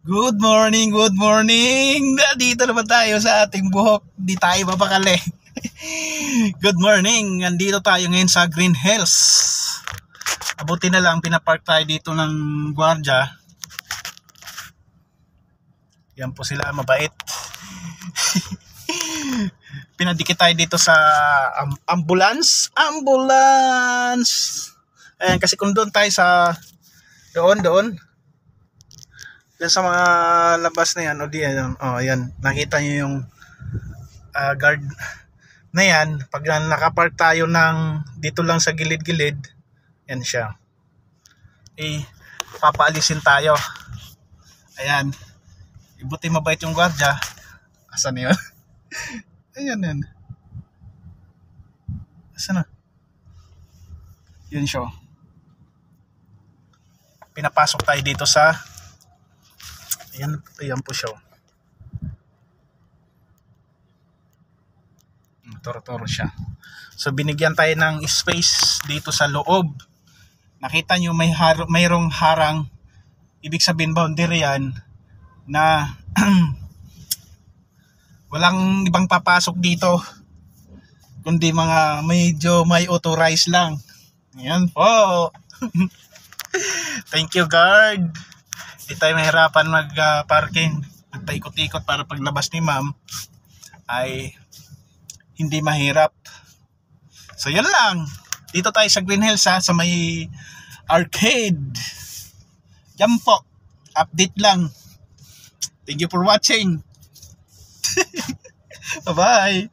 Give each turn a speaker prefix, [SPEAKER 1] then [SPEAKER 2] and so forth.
[SPEAKER 1] Good morning, good morning. Dito naman tayo sa ating buhok. Di tayo mapakali. Good morning. Nandito tayo ngayon sa Green Hills. Abuti na lang pinapark tayo dito ng gwardiya. Yan po sila, mabait. Pinadikit tayo dito sa ambulance. Ayan, kasi kung doon tayo sa doon sa mga labas na yan, o di yan, ayan, nakita nyo yung guard na yan. Pag nakapark tayo ng dito lang sa gilid-gilid, yan siya, papaalisin tayo. Ayan, buti mabait yung guardia. Asan na yun? Ayan. Asan na? Yun siya. Pinapasok tayo dito sa ayan po siya. Toro-toro siya. So binigyan tayo ng space dito sa loob. Nakita nyo mayroong harang. Ibig sabihin boundary yan na walang ibang papasok dito kundi mga medyo may authorized lang. Ayan po. Thank you, guard. Hindi tayo mahirapan mag-parking. Nagpaikot-ikot para paglabas ni ma'am ay hindi mahirap. So yan lang. Dito tayo sa Green Hills, sa may arcade. Yan po. Update lang. Thank you for watching. Bye-bye.